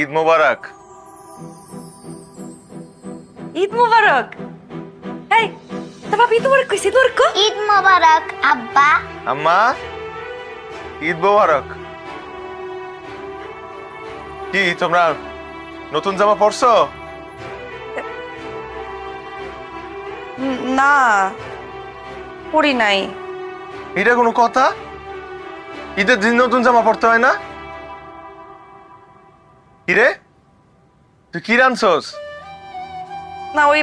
ঈদ মোবারক। ঈদ মোবারক। এই তো বাবা ঈদ মোবারক কইছি তোর কো ঈদ মোবারক আব্বা। আম্মা ঈদ মোবারক। কি তোমরা নতুন জামা পরছো? না পড়ি নাই। এটা কোনো কথা? ঈদের দিন নতুন জামা পরতে হয় না? কিরে তুই কি রানছস? না ওই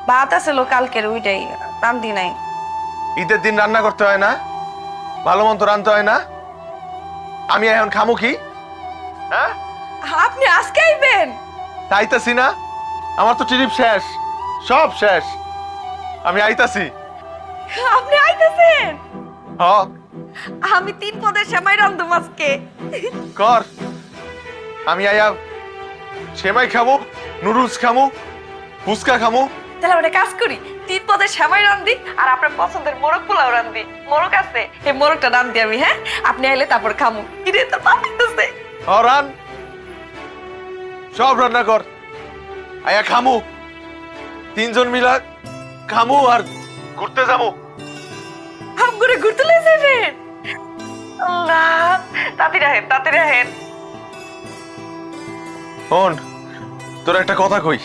ভাত আছিল কালকের ওইটাই রান্ধি নাই। ঈদের দিন রান্না করতে হয় না? ভালো মন্দ রানতে হয় না? আমি এখন খামু কি? হ্যাঁ আপনি আজকে আইবেন? আইতাছি না, আমার তো ট্রিপ শেষ, সব শেষ। আমি আইতাছি। আপনি আইতেছেন? হ আমি 3 পদের সেমাই রান্ধব আজকে। কর। আমি আয়া সেমাই খামু, নুডলস খামু, ফুচকা খামু। তাহলে আমরা কাজ করি 3 পদের সেমাই রান্ধি আর আপনার পছন্দের মোরগ পোলাও রান্ধি। মোরগ আছে এই মোরগটা রান্ধি আমি। হ্যাঁ আপনি আইলে তারপর খামু। কি রে তোর পাপ হইতেছে? রান, সব রান্না কর, আয়া খামু, 3 জন মিলা খামু আর ঘুরতে যাবো। হাম করে ঘুরতে লয়ে যাবেন? আল্লাহ তাড়াতাড়ি রাহেন। শোন, তোর একটা কথা কই।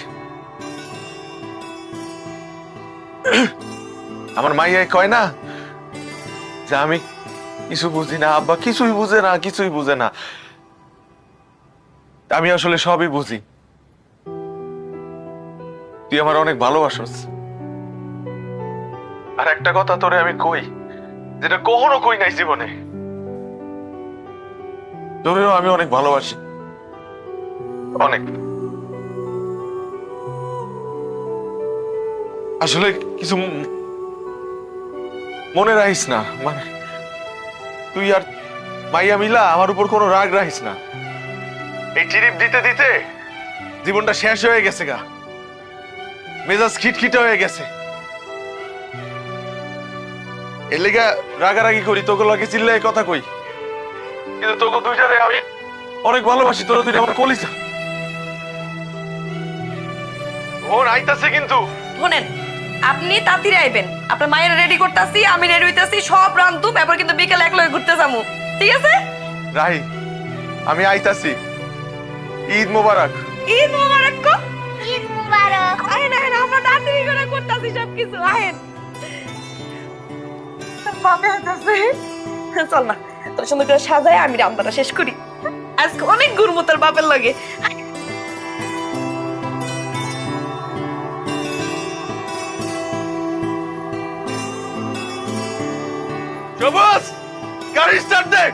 আমার মাইয়াই কয় না যে আমি কিছু বুঝি না, আব্বা কিছুই বুঝে না। আমি আসলে সবই বুঝি। তুই আমার অনেক ভালোবাসস। আর একটা কথা তোরে আমি কই, যেটা কখনো কই নাই জীবনে, তোরেও আমি অনেক ভালোবাসি, অনেক। আসলে কিছু মনে রাখিস না, মানে তুই আর মাইয়া মিলা আমার উপর কোনো রাগ রাখিস না। এই চিরিপ দিতে দিতে জীবনটা শেষ হয়ে গেছে গা, মেজাজ খিটখিটে হয়ে গেছে। এর লেগা রাগারাগি করি, তোকে লাগে চিল্লাই কথা কই, কিন্তু তোকে দুইটারে আমি অনেক ভালোবাসি। তোরা দুইটা আমার কলিজা। ওর আইতাছে কিন্তু। শুনেন আপনি তাড়াতাড়ি আইবেন, আপনার মায়ের রেডি করতেছি, আমি রেডি হইতাছি, সব রান্ধুম, এরপর কিন্তু বিকেলে এক লগে ঘুরতে যাবো। ঠিক আছে? রাহি, আমি আইতাছি। ঈদ মোবারক। ঈদ মোবারক কো। ঈদ মোবারক। আহেন আমরা তাড়াতাড়ি করে করতেছি সবকিছু। আহেন বাবা আইতাছে। চল না তোর সুন্দর করে সাজায় আমি রান্নাটা শেষ করি। আজকে অনেক ঘুরমু তোর বাপের লাগে। সবুজ, গাড়ি স্টার্ট দে।